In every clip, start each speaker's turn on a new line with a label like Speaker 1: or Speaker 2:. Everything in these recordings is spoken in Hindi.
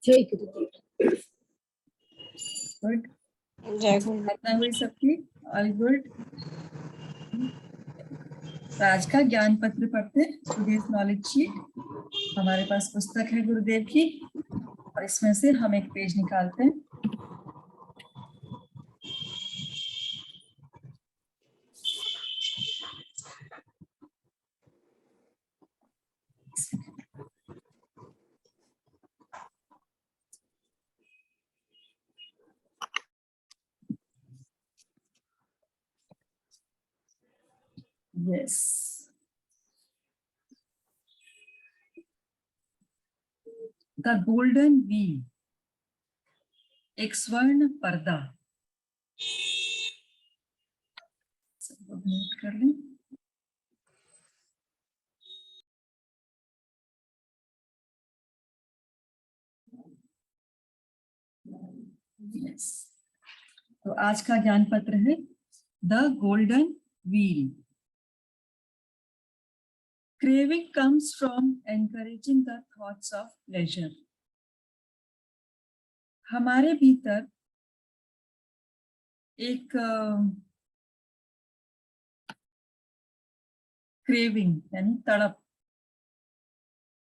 Speaker 1: जय गुरुदेव।
Speaker 2: गुड।
Speaker 3: जय गुरु।
Speaker 2: प्रार्थना हुई सबकी? All good. तो आज का ज्ञान पत्र पढ़ते हैं, टुडेज नॉलेज शीट। हमारे पास पुस्तक है गुरुदेव की और इसमें से हम एक पेज निकालते हैं। यस, द गोल्डन व्हील, एक स्वर्ण पर्दा। सब लोग नोट कर लें। यस, तो आज का ज्ञान पत्र है the golden wheel. Craving comes from encouraging the thoughts of pleasure. हमारे भीतर एक क्रेविंग यानी तड़प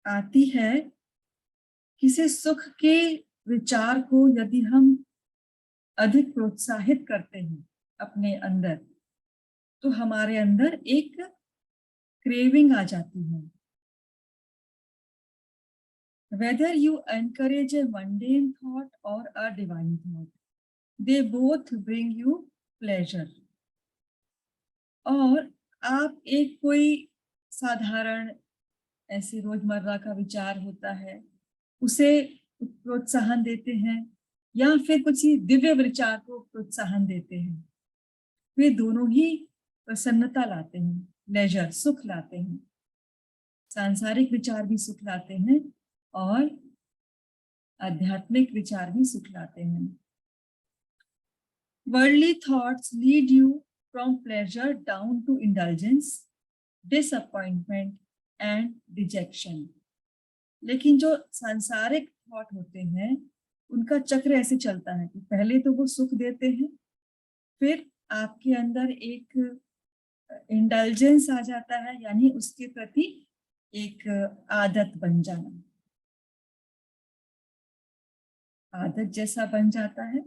Speaker 2: आती है। किसी सुख के विचार को यदि हम अधिक प्रोत्साहित करते हैं अपने अंदर, तो हमारे अंदर एक क्रेविंग आ जाती है। Whether you encourage a mundane thought or a divine thought, they both bring you pleasure. और आप एक कोई साधारण ऐसे रोजमर्रा का विचार होता है, उसे प्रोत्साहन देते हैं, या फिर कुछ दिव्य विचार को प्रोत्साहन देते हैं, वे दोनों ही प्रसन्नता लाते हैं, प्लेजर, सुख लाते हैं। सांसारिक विचार भी सुख लाते हैं और आध्यात्मिक विचार भी सुख लाते हैं। Worldly thoughts lead you from pleasure down to indulgence, disappointment and dejection. लेकिन जो सांसारिक थॉट होते हैं, उनका चक्र ऐसे चलता है कि पहले तो वो सुख देते हैं, फिर आपके अंदर एक इंडल्जेंस आ जाता है, यानी उसके प्रति एक आदत बन जाना, आदत जैसा बन जाता है।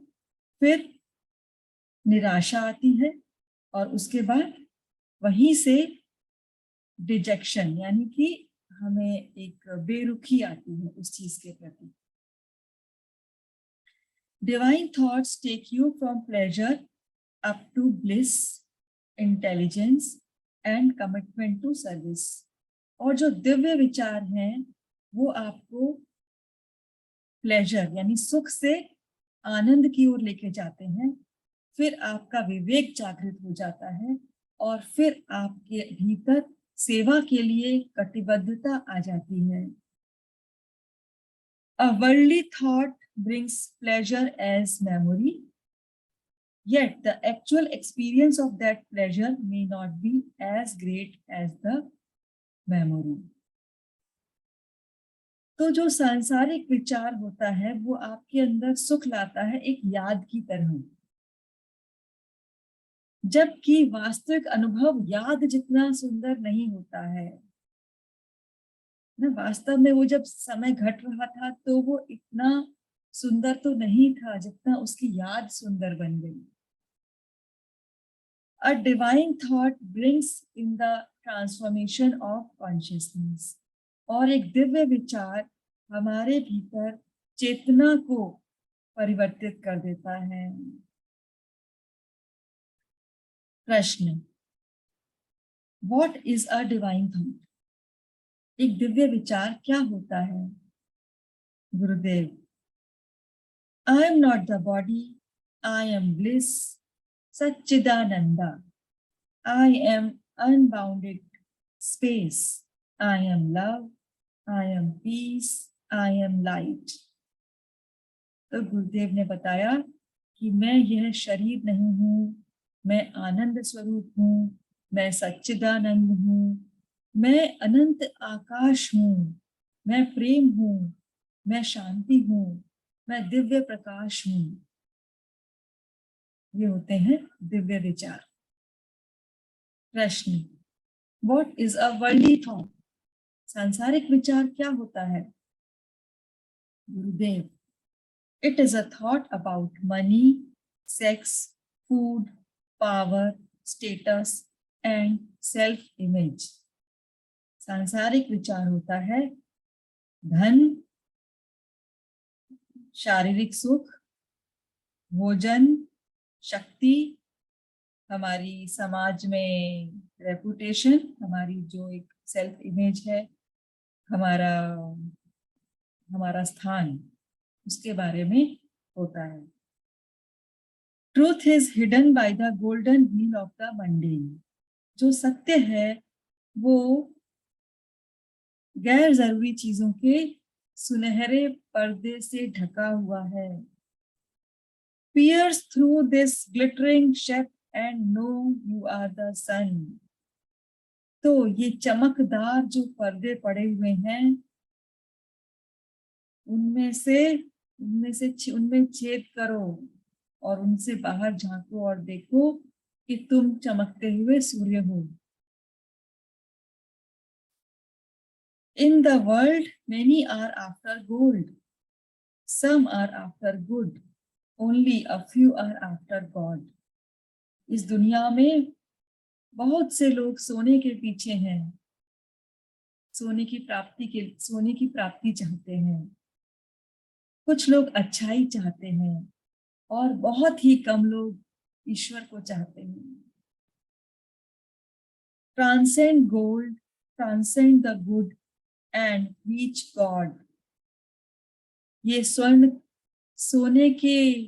Speaker 2: फिर निराशा आती है और उसके बाद वहीं से डिजेक्शन, यानी कि हमें एक बेरुखी आती है उस चीज के प्रति। Divine thoughts take you from pleasure up to bliss, intelligence and commitment to service. और जो दिव्य विचार हैं वो आपको प्लेजर यानी सुख से आनंद की ओर लेके जाते हैं। फिर आपका विवेक जागृत हो जाता है और फिर आपके भीतर सेवा के लिए कटिबद्धता आ जाती है। A worldly thought brings pleasure as memory, yet the actual experience of that pleasure may not be as great as the memory. तो जो सांसारिक विचार होता है वो आपके अंदर सुख लाता है एक याद की तरह, जबकि वास्तविक अनुभव याद जितना सुंदर नहीं होता है ना। वास्तव में वो जब समय घट रहा था तो वो इतना सुंदर तो नहीं था जितना उसकी याद सुंदर बन गई। A divine thought brings in the transformation of consciousness. और एक दिव्य विचार हमारे भीतर चेतना को परिवर्तित कर देता है। प्रश्न, What is a divine thought? एक दिव्य विचार क्या होता है? गुरुदेव, I am not the body, I am bliss, Satchidananda. I am unbounded space. I am love. I am peace. I am light. तो गुरुदेव ने बताया कि मैं यह शरीर नहीं हूँ, मैं आनंद स्वरूप हूँ, मैं सच्चिदानंद हूँ, मैं अनंत आकाश हूँ, मैं प्रेम हूँ, मैं शांति हूँ, मैं दिव्य प्रकाश हूँ। ये होते हैं दिव्य विचार। प्रश्न, what is a worldly thought? सांसारिक विचार क्या होता है? गुरुदेव, it is a thought about money, sex, food, power, status and self image. सांसारिक विचार होता है धन, शारीरिक सुख, भोजन, शक्ति, हमारी समाज में रेपुटेशन, हमारी जो एक सेल्फ इमेज है, हमारा हमारा स्थान, उसके बारे में होता है। Truth is hidden by the golden wheel of the mundane. जो सत्य है वो गैर जरूरी चीजों के सुनहरे पर्दे से ढका हुआ है। Pierce through this glittering shape and know you are the sun. तो ये चमकदार जो पर्दे पड़े हुए हैं, उनमें छेद करो और उनसे बाहर झांको और देखो कि तुम चमकते हुए सूर्य हो। In the world, many are after gold. Some are after good. Only a few are after God. इस दुनिया में बहुत से लोग सोने के पीछे हैं, सोने की प्राप्ति चाहते हैं। कुछ लोग अच्छाई चाहते हैं और बहुत ही कम लोग ईश्वर को चाहते हैं। Transcend gold, transcend the good and reach God. ये स्वर्ण सोने के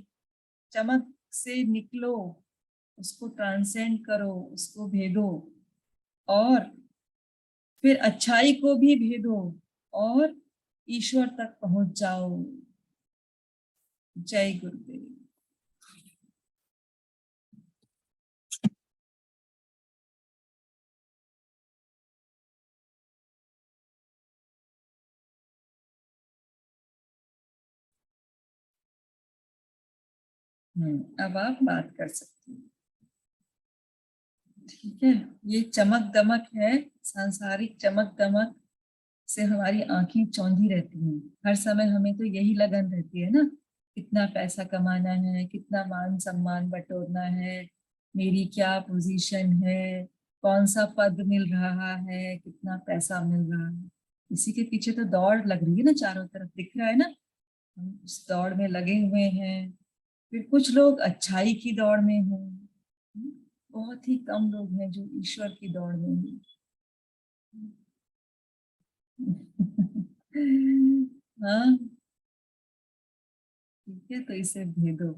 Speaker 2: चमक से निकलो, उसको ट्रांसेंड करो, उसको भेदो और फिर अच्छाई को भी भेदो और ईश्वर तक पहुंच जाओ। जय गुरुदेव। अब आप बात कर सकते हैं। ठीक है, ये चमक दमक है, सांसारिक चमक दमक से हमारी आंखें चौंधी रहती हैं। हर समय हमें तो यही लगन रहती है ना, कितना पैसा कमाना है, कितना मान सम्मान बटोरना है, मेरी क्या पोजीशन है, कौन सा पद मिल रहा है, कितना पैसा मिल रहा है। इसी के पीछे तो दौड़ लग रही है ना, चारों तरफ दिख रहा है ना, हम उस दौड़ में लगे हुए हैं। फिर कुछ लोग अच्छाई की दौड़ में हैं, बहुत ही कम लोग हैं जो ईश्वर की दौड़ में हैं। हाँ, ठीक है, तो इसे भेदो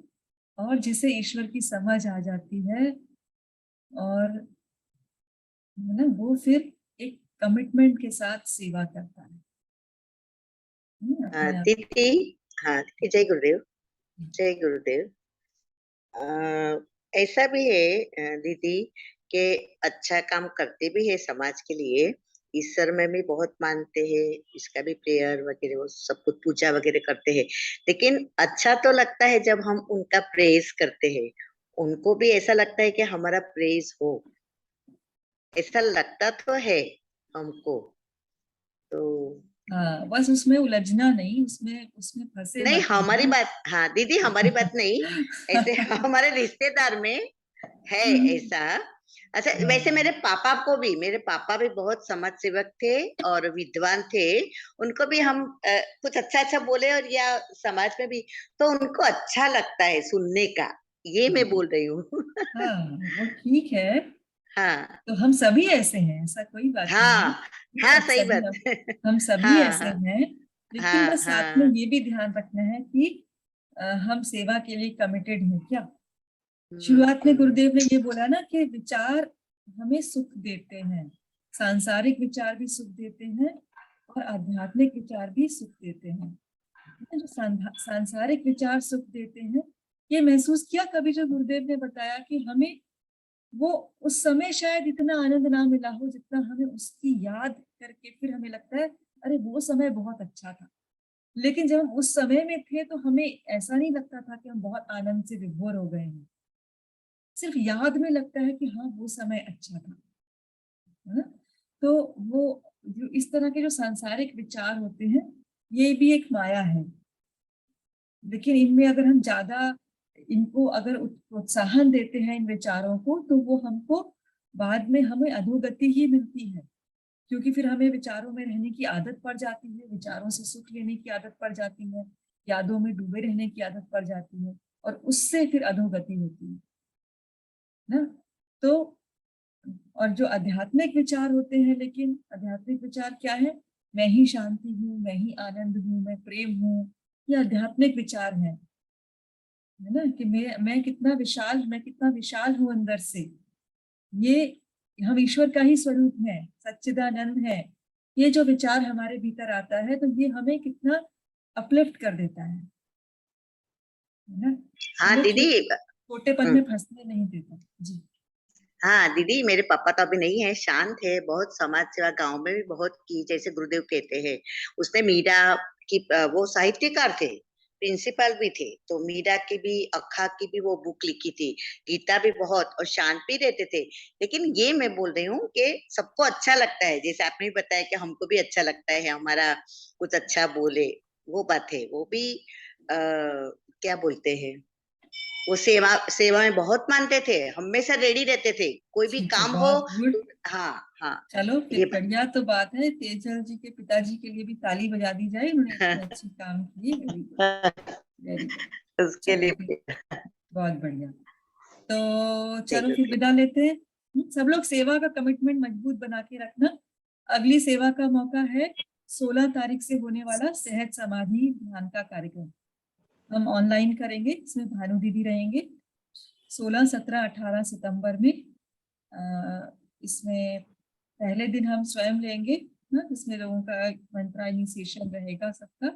Speaker 2: और जिसे ईश्वर की समझ आ जाती है और मतलब वो फिर एक कमिटमेंट के साथ सेवा करता है। अपने आप।
Speaker 1: दीदी, हाँ दीदी, जय गुरुदेव। जय गुरुदेव। ऐसा भी है दीदी कि अच्छा काम करते भी है समाज के लिए, ईश्वर में भी बहुत मानते हैं, इसका भी प्रेयर वगैरह वो सब कुछ पूजा वगैरह करते हैं। लेकिन अच्छा तो लगता है जब हम उनका प्रेज करते हैं, उनको भी ऐसा लगता है कि हमारा प्रेज हो, ऐसा लगता तो है हमको। तो
Speaker 2: हाँ, बस उसमें उलझना नहीं, उसमें उसमें फंसे
Speaker 1: नहीं,
Speaker 2: मत
Speaker 1: हमारी
Speaker 2: रहना।
Speaker 1: बात, हाँ दीदी, हमारी बात नहीं, ऐसे हमारे रिश्तेदार में है ऐसा। अच्छा, वैसे मेरे पापा भी बहुत समाज सेवक थे और विद्वान थे। उनको भी हम कुछ अच्छा अच्छा बोले और या समाज में भी, तो उनको अच्छा लगता है सुनने का, ये मैं बोल रही हूँ।
Speaker 2: हाँ, वो ठीक है,
Speaker 1: हाँ
Speaker 2: तो हम सभी ऐसे हैं, ऐसा कोई बात नहीं है।
Speaker 1: हाँ हाँ, सही बात।
Speaker 2: हम सभी
Speaker 1: हाँ
Speaker 2: ऐसे
Speaker 1: हाँ
Speaker 2: हैं, लेकिन
Speaker 1: हाँ
Speaker 2: बस साथ में
Speaker 1: हाँ।
Speaker 2: ये भी ध्यान रखना है कि हम सेवा के लिए कमिटेड हैं क्या।
Speaker 1: हम्म,
Speaker 2: शुरुआत में
Speaker 1: हम्म,
Speaker 2: गुरुदेव ने ये बोला ना कि विचार हमें सुख देते हैं, सांसारिक विचार भी सुख देते हैं और आध्यात्मिक विचार भी सुख देते हैं। जो सांसारिक विचार सुख देते हैं, ये महसूस किया कभी जो गुरुदेव ने बताया कि हमें वो उस समय शायद इतना आनंद ना मिला हो जितना हमें उसकी याद करके फिर हमें लगता है अरे वो समय बहुत अच्छा था। लेकिन जब हम उस समय में थे तो हमें ऐसा नहीं लगता था कि हम बहुत आनंद से विभोर हो गए हैं। सिर्फ याद में लगता है कि हाँ वो समय अच्छा था, है ना? तो वो जो इस तरह के जो सांसारिक विचार होते हैं, ये भी एक माया है। लेकिन इनमें अगर हम ज्यादा इनको अगर प्रोत्साहन देते हैं इन विचारों को, तो वो हमको बाद में हमें अधोगति ही मिलती है, क्योंकि फिर हमें विचारों में रहने की आदत पड़ जाती है, विचारों से सुख लेने की आदत पड़ जाती है, यादों में डूबे रहने की आदत पड़ जाती है, और उससे फिर अधोगति होती है ना। तो और जो आध्यात्मिक विचार होते हैं, लेकिन आध्यात्मिक विचार क्या है? मैं ही शांति हूँ, मैं ही आनंद हूँ, मैं प्रेम हूँ, ये आध्यात्मिक विचार है ना? कि मैं कितना विशाल हूँ अंदर से। ये हम ईश्वर का ही स्वरूप है, सच्चिदानंद है। ये जो विचार हमारे भीतर आता है, तो ये हमें कितना अपलिफ्ट कर देता है ना?
Speaker 1: हाँ
Speaker 2: हमें
Speaker 1: दीदी।
Speaker 2: छोटेपन
Speaker 1: हम्म।
Speaker 2: में फंसने नहीं देता जी।
Speaker 1: हाँ दीदी, मेरे पापा तो अभी नहीं है, शांत है, बहुत समाज सेवा गांव में भी बहुत की, जैसे गुरुदेव कहते हैं। उसने मीरा की वो साहित्यकार थे, प्रिंसिपल भी थे, तो मीरा की भी, अक्खा की भी वो बुक लिखी थी, गीता भी बहुत, और शांत भी रहते थे। लेकिन ये मैं बोल रही हूँ कि सबको अच्छा लगता है, जैसे आपने भी बताया कि हमको भी अच्छा लगता है हमारा कुछ अच्छा बोले, वो बात है। वो भी क्या बोलते हैं, वो सेवा सेवा में बहुत मानते थे, हमेशा रेडी रहते थे, कोई भी
Speaker 2: ठीक है,
Speaker 1: काम हो
Speaker 2: बहुत गुड।
Speaker 1: तो। हाँ हाँ।
Speaker 2: चलो
Speaker 1: ये
Speaker 2: फिर बढ़िया तो बात है, तेजल जी के पिताजी के लिए भी ताली बजा दी जाए, उन्होंने इतने अच्छे काम किए। Very good, very good.
Speaker 1: उसके
Speaker 2: चलो
Speaker 1: लिए
Speaker 2: फिर, बहुत बढ़िया। तो
Speaker 1: ठीक
Speaker 2: चलो फिर
Speaker 1: है।
Speaker 2: विदा लेते हैं। सब लोग सेवा का कमिटमेंट मजबूत बना के रखना। अगली सेवा का मौका है 16 तारीख से होने वाला सहज समाधि ध्यान का कार्यक्रम। हम ऑनलाइन करेंगे, इसमें भानु दीदी रहेंगे 16, 17, 18 सितंबर में। इसमें पहले दिन हम स्वयं लेंगे ना, इसमें लोगों का मंत्रा इनिशिएशन रहेगा सबका।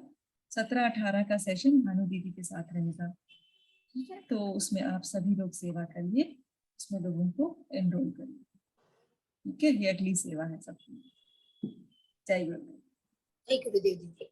Speaker 2: 17, 18 का सेशन भानु दीदी के साथ रहेगा, ठीक है? तो उसमें आप सभी लोग सेवा करिए, उसमें लोगों को एनरोल करिए, ठीक है? ये अगली सेवा है सबकी। जय गुरु।
Speaker 3: जय गुरुदेव जी।